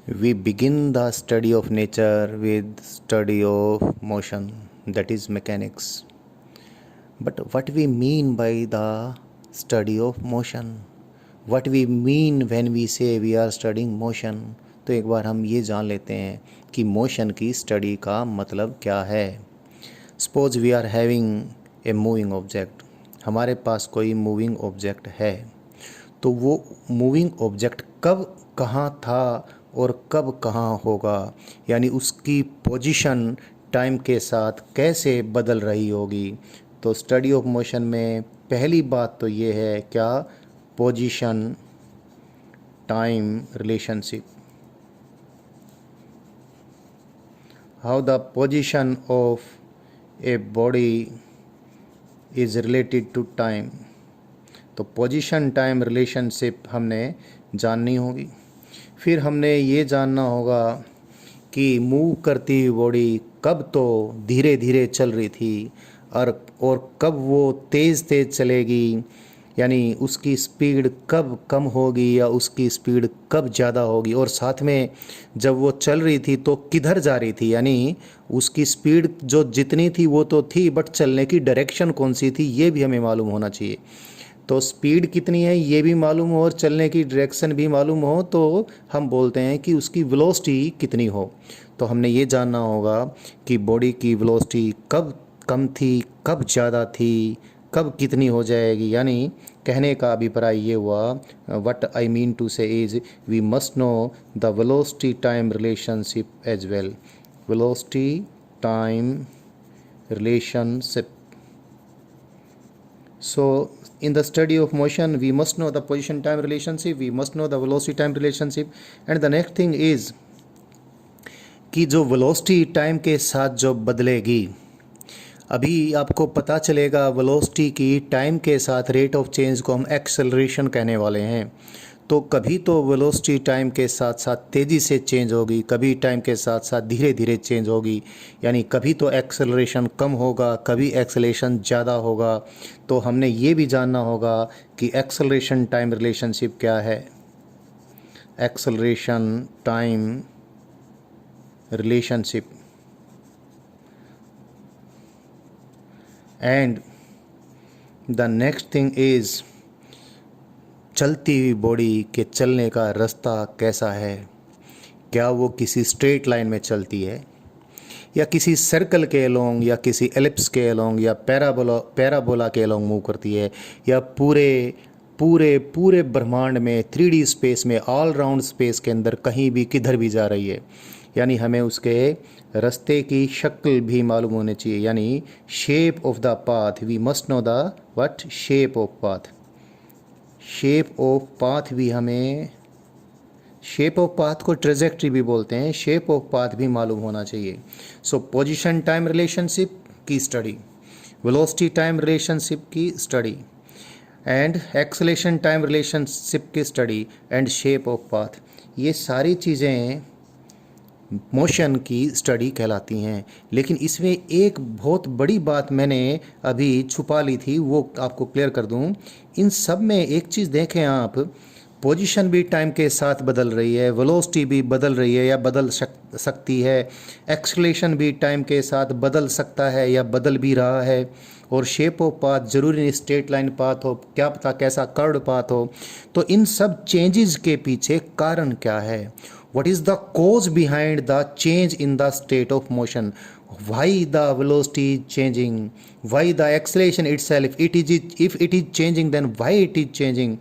We begin the study of nature with study of motion, that is mechanics. But what we mean by the study of motion? What we mean when we say we are studying motion? तो एक बार हम ये जान लेते हैं कि motion की study का मतलब क्या है। Suppose we are having a moving object, हमारे पास कोई मूविंग ऑब्जेक्ट है, तो वो मूविंग ऑब्जेक्ट कब कहाँ था और कब कहाँ होगा, यानी उसकी पोजीशन टाइम के साथ कैसे बदल रही होगी। तो स्टडी ऑफ मोशन में पहली बात तो ये है क्या, position time relationship, how the position of a body is related to time. तो पोजीशन टाइम रिलेशनशिप हमने जाननी होगी। फिर हमने ये जानना होगा कि मूव करती हुई बॉडी कब तो धीरे धीरे चल रही थी और कब वो तेज़ तेज़ चलेगी, यानी उसकी स्पीड कब कम होगी या उसकी स्पीड कब ज़्यादा होगी, और साथ में जब वो चल रही थी तो किधर जा रही थी, यानी उसकी स्पीड जो जितनी थी वो तो थी, बट चलने की डायरेक्शन कौन सी थी ये भी हमें मालूम होना चाहिए। तो स्पीड कितनी है ये भी मालूम हो और चलने की डायरेक्शन भी मालूम हो तो हम बोलते हैं कि उसकी वेलोसिटी कितनी हो। तो हमने ये जानना होगा कि बॉडी की वेलोसिटी कब कम थी, कब ज़्यादा थी, कब कितनी हो जाएगी। यानी कहने का अभिप्राय ये हुआ, what I mean to say is we must know the velocity time relationship as well. Velocity time relationship. So in the study of motion we must know the position time relationship, we must know the velocity time relationship, and the next thing is कि जो velocity time के साथ जो बदलेगी, अभी आपको पता चलेगा वेलोसिटी की टाइम के साथ रेट ऑफ चेंज को हम एक्सेलरेशन कहने वाले हैं। तो कभी तो वेलोसिटी टाइम के साथ साथ तेज़ी से चेंज होगी, कभी टाइम के साथ साथ धीरे धीरे चेंज होगी, यानी कभी तो एक्सेलरेशन कम होगा, कभी एक्सेलरेशन ज़्यादा होगा। तो हमने ये भी जानना होगा कि एक्सेलरेशन टाइम रिलेशनशिप क्या है। Acceleration time relationship and the next thing is चलती हुई बॉडी के चलने का रास्ता कैसा है, क्या वो किसी स्ट्रेट लाइन में चलती है या किसी सर्कल के अलोंग या किसी एलिप्स के अलोंग या पैराबोला के अलोंग मूव करती है, या पूरे पूरे पूरे ब्रह्मांड में 3D स्पेस में ऑल राउंड स्पेस के अंदर कहीं भी किधर भी जा रही है। यानी हमें उसके रास्ते की शक्ल भी मालूम होनी चाहिए, यानी shape of the path. We must know the what shape of path. Shape of path भी हमें, शेप ऑफ पाथ को ट्रेजेक्ट्री भी बोलते हैं, शेप ऑफ पाथ भी मालूम होना चाहिए। सो पोजीशन टाइम रिलेशनशिप की स्टडी, वेलोसिटी टाइम रिलेशनशिप की study and acceleration time relationship की study and shape of path, ये सारी चीज़ें मोशन की स्टडी कहलाती हैं। लेकिन इसमें एक बहुत बड़ी बात मैंने अभी छुपा ली थी, वो आपको क्लियर कर दूं। इन सब में एक चीज़ देखें आप, पोजीशन भी टाइम के साथ बदल रही है, वेलोसिटी भी बदल रही है या बदल सकती है, एक्सेलरेशन भी टाइम के साथ बदल सकता है या बदल भी रहा है, और शेप ऑफ पाथ ज़रूरी नहीं स्ट्रेट लाइन पाथ हो, क्या पता कैसा कर्व्ड पाथ हो। तो इन सब चेंजेस के पीछे कारण क्या है, what is the cause behind the change in the state of motion, why the velocity is changing, why the acceleration itself, if it is changing then why it is changing,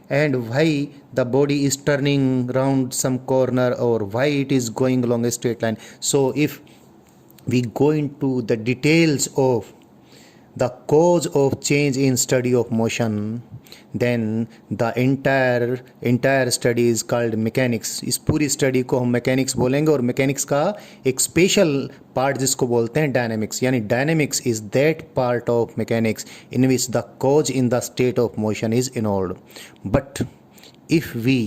and why the body is turning round some corner or why it is going along a straight line. So if we go into the details of the cause of change in study of motion, then the entire study is called mechanics. इस पूरी study को हम mechanics बोलेंगे, और mechanics का एक special part जिसको बोलते हैं डायनेमिक्स, यानी dynamics is that part of mechanics in which the cause in the state of motion is involved. But if we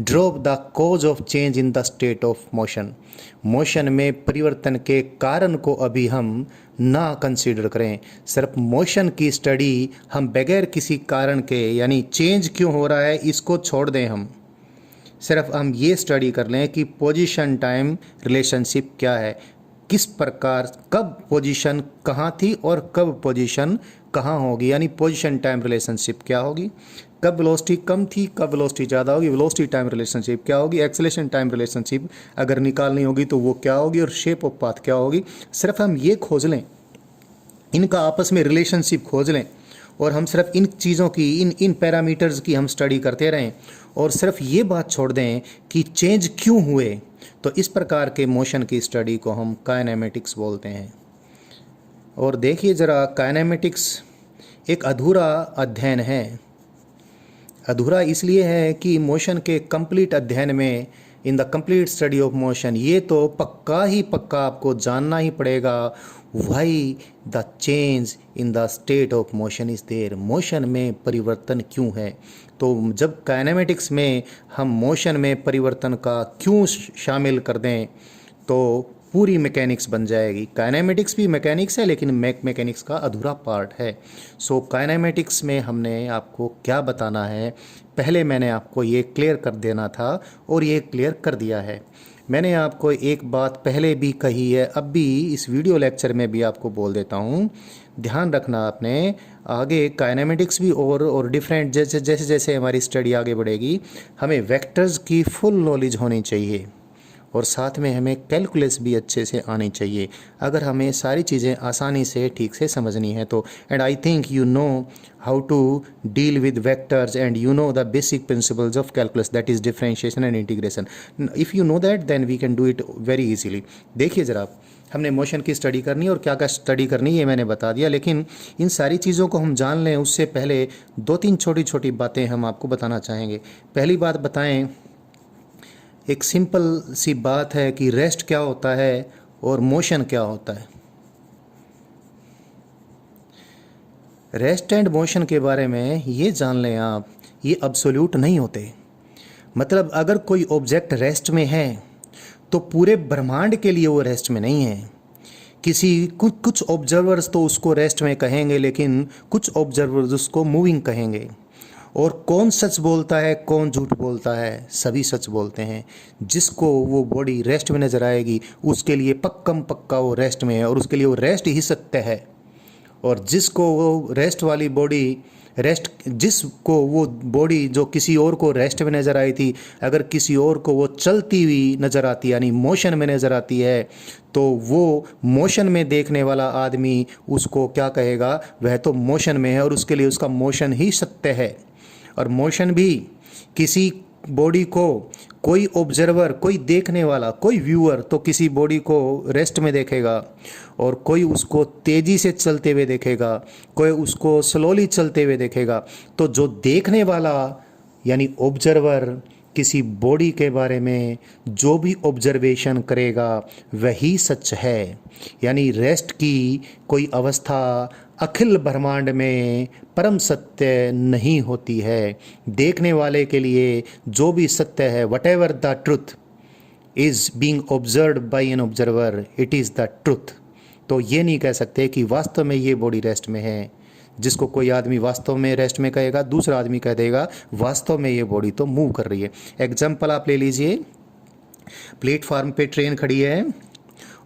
drop the cause of change in the state of motion, motion में परिवर्तन के कारण को अभी हम ना consider करें, सिर्फ मोशन की स्टडी हम बगैर किसी कारण के, यानी चेंज क्यों हो रहा है इसको छोड़ दें हम, सिर्फ हम ये स्टडी कर लें कि पोजीशन टाइम रिलेशनशिप क्या है, किस प्रकार कब पोजीशन कहाँ थी और कब पोजीशन कहाँ होगी, यानी पोजीशन टाइम रिलेशनशिप क्या होगी, कब वेलोसिटी कम थी कब वेलोसिटी ज़्यादा होगी, वेलोसिटी टाइम रिलेशनशिप क्या होगी, एक्सेलरेशन टाइम रिलेशनशिप अगर निकालनी होगी तो वो क्या होगी, और शेप ऑफ पाथ क्या होगी। सिर्फ हम ये खोज लें, इनका आपस में रिलेशनशिप खोज लें, और हम सिर्फ इन चीज़ों की इन पैरामीटर्स की हम स्टडी करते रहें, और सिर्फ ये बात छोड़ दें कि चेंज क्यों हुए, तो इस प्रकार के मोशन की स्टडी को हम काइनेमेटिक्स बोलते हैं। और देखिए ज़रा, काइनेमेटिक्स एक अधूरा अध्ययन है। अधूरा इसलिए है कि मोशन के कंप्लीट अध्ययन में, in the complete study of motion, ये तो पक्का ही पक्का आपको जानना ही पड़ेगा, why the change in the state of motion is there, motion में परिवर्तन क्यों है। तो जब काइनेमेटिक्स में हम मोशन में परिवर्तन का क्यों शामिल कर दें तो पूरी मैकेनिक्स बन जाएगी। काइनेमेटिक्स भी मैकेनिक्स है, लेकिन मैकेनिक्स का अधूरा पार्ट है। सो काइनेमेटिक्स में हमने आपको क्या बताना है, पहले मैंने आपको ये क्लियर कर देना था और ये क्लियर कर दिया है। मैंने आपको एक बात पहले भी कही है, अब भी इस वीडियो लेक्चर में भी आपको बोल देता हूँ, ध्यान रखना आपने। आगे काइनेमेटिक्स भी और डिफरेंट, जैसे जैसे जैसे हमारी स्टडी आगे बढ़ेगी, हमें वेक्टर्स की फुल नॉलेज होनी चाहिए, और साथ में हमें कैलकुलस भी अच्छे से आनी चाहिए, अगर हमें सारी चीज़ें आसानी से ठीक से समझनी है तो। And I think you know how to deal with vectors and you know the basic principles of calculus, that is differentiation and integration. If you know that then we can do it very easily. देखिए ज़रा, हमने motion की study करनी है और क्या क्या study करनी है मैंने बता दिया, लेकिन इन सारी चीज़ों को हम जान लें उससे पहले दो तीन छोटी छोटी बातें हम आपको बताना चाहेंगे। पहली बात बताएं, एक सिंपल सी बात है कि रेस्ट क्या होता है और मोशन क्या होता है। रेस्ट एंड मोशन के बारे में ये जान लें आप, ये अब्सोल्यूट नहीं होते। मतलब अगर कोई ऑब्जेक्ट रेस्ट में है तो पूरे ब्रह्मांड के लिए वो रेस्ट में नहीं है। कुछ ऑब्जर्वर्स तो उसको रेस्ट में कहेंगे, लेकिन कुछ ऑब्जर्वर्स उसको मूविंग कहेंगे। और कौन सच बोलता है कौन झूठ बोलता है, सभी सच बोलते हैं। जिसको वो बॉडी रेस्ट में नज़र आएगी उसके लिए पक्का वो रेस्ट में है और उसके लिए वो रेस्ट ही सत्य है। और जिसको वो रेस्ट वाली बॉडी जिसको वो बॉडी जो किसी और को रेस्ट में नज़र आई थी, अगर किसी और को वो चलती हुई नज़र आती है, यानी मोशन में नज़र आती है, तो वो मोशन में देखने वाला आदमी उसको क्या कहेगा, वह तो मोशन में है और उसके लिए उसका मोशन ही सत्य है। और मोशन भी किसी बॉडी को कोई ऑब्जर्वर, कोई देखने वाला, कोई व्यूअर तो किसी बॉडी को रेस्ट में देखेगा और कोई उसको तेज़ी से चलते हुए देखेगा, कोई उसको स्लोली चलते हुए देखेगा। तो जो देखने वाला यानी ऑब्जर्वर किसी बॉडी के बारे में जो भी ऑब्जर्वेशन करेगा वही सच है। यानी रेस्ट की कोई अवस्था अखिल ब्रह्मांड में परम सत्य नहीं होती है। देखने वाले के लिए जो भी सत्य है, what ever the truth is being observed bye an observer, it is the truth. तो ये नहीं कह सकते कि वास्तव में ये बॉडी रेस्ट में है। जिसको कोई आदमी वास्तव में रेस्ट में कहेगा, दूसरा आदमी कह देगा वास्तव में ये बॉडी तो मूव कर रही है। एग्जाम्पल आप ले लीजिए, प्लेटफार्म पे ट्रेन खड़ी है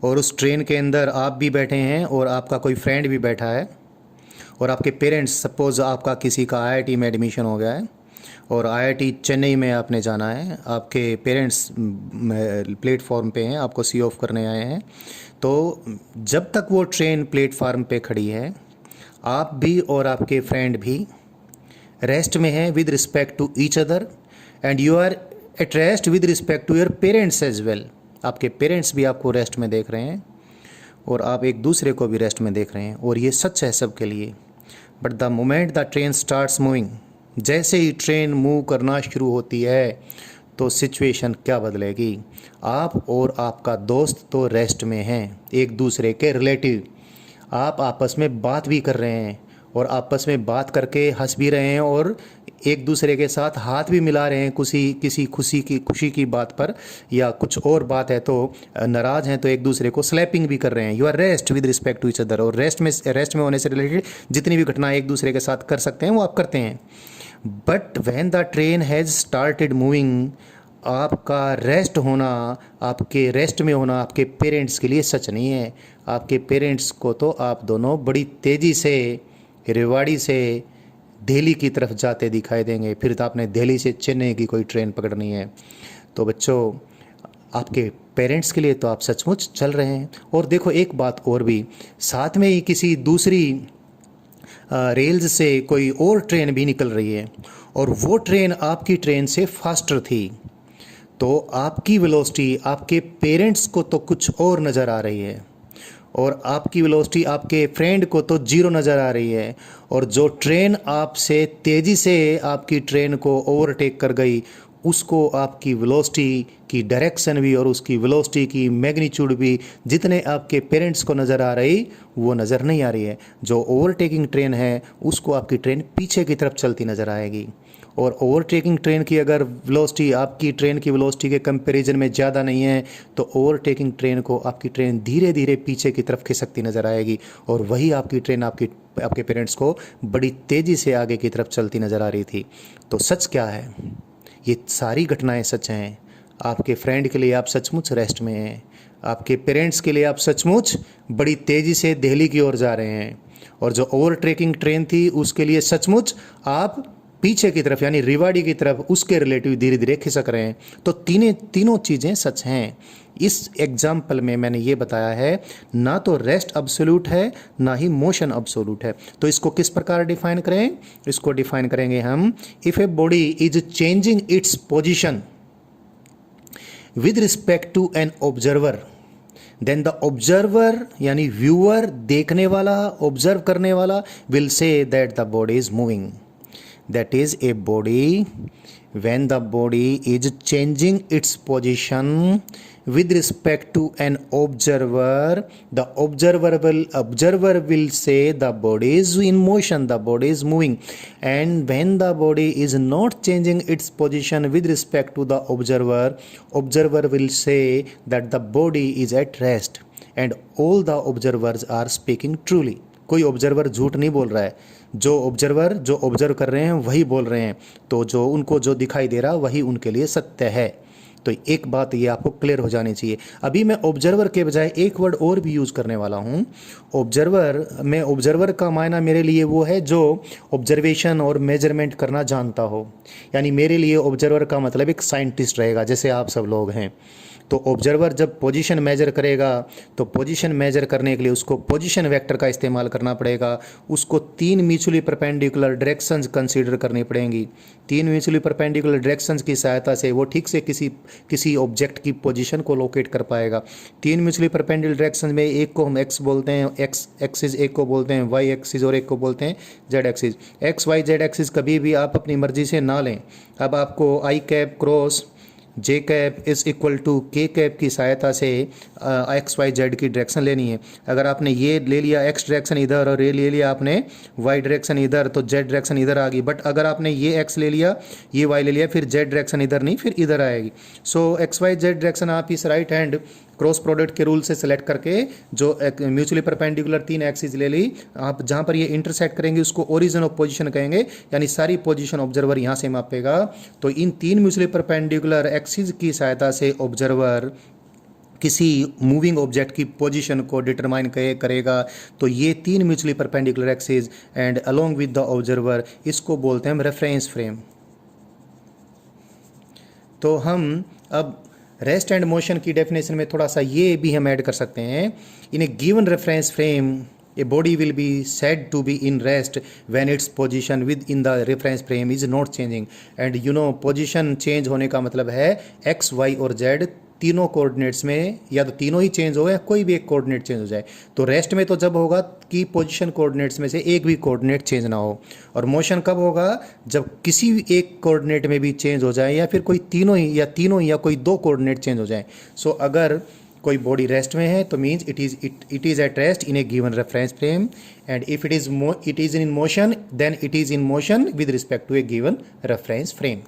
और उस ट्रेन के अंदर आप भी बैठे हैं और आपका कोई फ्रेंड भी बैठा है और आपके पेरेंट्स, सपोज़ आपका किसी का आईआईटी में एडमिशन हो गया है और आईआईटी चेन्नई में आपने जाना है, आपके पेरेंट्स प्लेटफॉर्म पे हैं, आपको सी ऑफ करने आए हैं। तो जब तक वो ट्रेन प्लेटफार्म पे खड़ी है, आप भी और आपके फ्रेंड भी रेस्ट में हैं with respect to each other, and you are at rest with respect to your parents as well. आपके पेरेंट्स भी आपको रेस्ट में देख रहे हैं और आप एक दूसरे को भी रेस्ट में देख रहे हैं, और ये सच है सबके लिए। But the moment the train starts moving, जैसे ही ट्रेन मूव करना शुरू होती है तो सिचुएशन क्या बदलेगी। आप और आपका दोस्त तो रेस्ट में हैं, एक दूसरे के रिलेटिव। आप आपस में बात भी कर रहे हैं और आपस में बात करके हंस भी रहे हैं और एक दूसरे के साथ हाथ भी मिला रहे हैं किसी खुशी की बात पर, या कुछ और बात है तो नाराज़ हैं तो एक दूसरे को स्लैपिंग भी कर रहे हैं। You are rest with respect to each other. और रेस्ट में होने से रिलेटेड जितनी भी घटनाएं एक दूसरे के साथ कर सकते हैं वो आप करते हैं। But when the train has started moving, आपका रेस्ट होना, आपके रेस्ट में होना आपके पेरेंट्स के लिए सच नहीं है। आपके पेरेंट्स को तो आप दोनों बड़ी तेज़ी से रेवाड़ी से दिल्ली की तरफ जाते दिखाई देंगे, फिर तो आपने दिल्ली से चेन्नई की कोई ट्रेन पकड़नी है। तो बच्चों, आपके पेरेंट्स के लिए तो आप सचमुच चल रहे हैं। और देखो एक बात और भी, साथ में ही किसी दूसरी रेल्स से कोई और ट्रेन भी निकल रही है और वो ट्रेन आपकी ट्रेन से फास्टर थी, तो आपकी वेलोसिटी आपके पेरेंट्स को तो कुछ और नज़र आ रही है और आपकी वेलोसिटी आपके फ्रेंड को तो जीरो नज़र आ रही है। और जो ट्रेन आपसे तेज़ी से आपकी ट्रेन को ओवरटेक कर गई, उसको आपकी वेलोसिटी की डायरेक्शन भी और उसकी वेलोसिटी की मैग्नीट्यूड भी जितने आपके पेरेंट्स को नज़र आ रही, वो नज़र नहीं आ रही है। जो ओवरटेकिंग ट्रेन है उसको आपकी ट्रेन पीछे की तरफ चलती नज़र आएगी। और ओवरटेकिंग ट्रेन की अगर वेलोसिटी आपकी ट्रेन की वेलोसिटी के कंपैरिजन में ज़्यादा नहीं है, तो ओवरटेकिंग ट्रेन को आपकी ट्रेन धीरे धीरे पीछे की तरफ खिसकती नज़र आएगी और वही आपकी ट्रेन आपके पेरेंट्स को बड़ी तेज़ी से आगे की तरफ चलती नज़र आ रही थी। तो सच क्या है? ये सारी घटनाएं सच हैं। आपके फ्रेंड के लिए आप सचमुच रेस्ट में हैं, आपके पेरेंट्स के लिए आप सचमुच बड़ी तेज़ी से दिल्ली की ओर जा रहे हैं, और जो ओवरटेकिंग ट्रेन थी उसके लिए सचमुच आप पीछे की तरफ यानी रेवाड़ी की तरफ उसके रिलेटिव धीरे धीरे खिसक रहे हैं। तो तीनों चीज़ें सच हैं। इस एग्जाम्पल में मैंने ये बताया है, ना तो रेस्ट अब्सोल्यूट है ना ही मोशन अब्सोल्यूट है। तो इसको किस प्रकार डिफाइन करें? इसको डिफाइन करेंगे हम, if a body is changing its position with respect to an observer, then the observer यानी व्यूअर, देखने वाला, ऑब्जर्व करने वाला, will say that the body is moving. That is, a body, when the body is changing its position with respect to an observer, the observer will say the body is in motion, the body is moving. And when the body is not changing its position with respect to the observer will say that the body is at rest. And all the observers are speaking truly. कोई observer झूठ नहीं बोल रहा है, जो observe कर रहे हैं वही बोल रहे हैं। तो जो उनको जो दिखाई दे रहा वही उनके लिए सत्य है। तो एक बात ये आपको क्लियर हो जानी चाहिए। अभी मैं ऑब्जर्वर के बजाय एक वर्ड और भी यूज़ करने वाला हूँ। ऑब्जर्वर का मायना मेरे लिए वो है जो ऑब्जर्वेशन और मेजरमेंट करना जानता हो। यानी मेरे लिए ऑब्जर्वर का मतलब एक साइंटिस्ट रहेगा, जैसे आप सब लोग हैं। तो ऑब्जर्वर जब पोजीशन मेजर करेगा, तो पोजीशन मेजर करने के लिए उसको पोजीशन वेक्टर का इस्तेमाल करना पड़ेगा। उसको 3 म्यूचुअली परपेंडिकुलर डायरेक्शंस कंसीडर करनी पड़ेंगी। 3 म्यूचुअली परपेंडिकुलर डायरेक्शंस की सहायता से वो ठीक से किसी ऑब्जेक्ट की पोजीशन को लोकेट कर पाएगा। 3 म्यूचुअली परपेंडिकुलर डायरेक्शंस में एक को हम एक्स बोलते हैं, एक्स एक्सिस, एक को बोलते हैं वाई एक्सिस और एक को बोलते हैं Z axis. X Y Z axis कभी भी आप अपनी मर्जी से ना लें। अब आपको I cap cross J cap is equal to K cap की सहायता से एक्स वाई जेड की डायरेक्शन लेनी है। अगर आपने ये ले लिया एक्स डायरेक्शन इधर और ये ले लिया आपने वाई डायरेक्शन इधर, तो जेड डायरेक्शन इधर आ गई। बट अगर आपने ये एक्स ले लिया, ये वाई ले लिया, फिर जेड डायरेक्शन इधर नहीं, फिर इधर आएगी। सो एक्स वाई जेड डायरेक्शन आप इस राइट हैंड क्रॉस प्रोडक्ट के रूल से सेलेक्ट करके जो म्यूचुअली परपेंडिकुलर 3 एक्सिस ले ली, आप जहाँ पर ये इंटरसेक्ट करेंगे उसको ओरिजिन ऑफ पोजीशन कहेंगे, यानी सारी पोजीशन ऑब्जर्वर यहाँ से मापेगा। तो इन 3 म्यूचुअली परपेंडिकुलर एक्सिस की सहायता से ऑब्जर्वर किसी मूविंग ऑब्जेक्ट की पोजीशन को डिटरमाइन करेगा। तो ये 3 mutually perpendicular axis and along with the observer, इसको बोलते हैं हम रेफरेंस फ्रेम। तो हम अब रेस्ट एंड मोशन की डेफिनेशन में थोड़ा सा ये भी हम ऐड कर सकते हैं। In a given reference frame a body will be said to be in rest when its position within the reference frame is not changing। and you know position change होने का मतलब है एक्स वाई और Z तीनों coordinates में या तो तीनों ही चेंज हो या कोई भी एक कोऑर्डिनेट चेंज हो जाए। तो रेस्ट में तो जब होगा कि पोजीशन कोऑर्डिनेट्स में से एक भी कोऑर्डिनेट चेंज ना हो, और मोशन कब होगा जब किसी एक कोऑर्डिनेट में भी चेंज हो जाए या फिर कोई तीनों ही या कोई 2 कोऑर्डिनेट चेंज हो जाए। सो अगर कोई बॉडी रेस्ट में है तो means it is at rest in a given reference frame, and if it is in motion then it is in motion with respect to a given reference frame.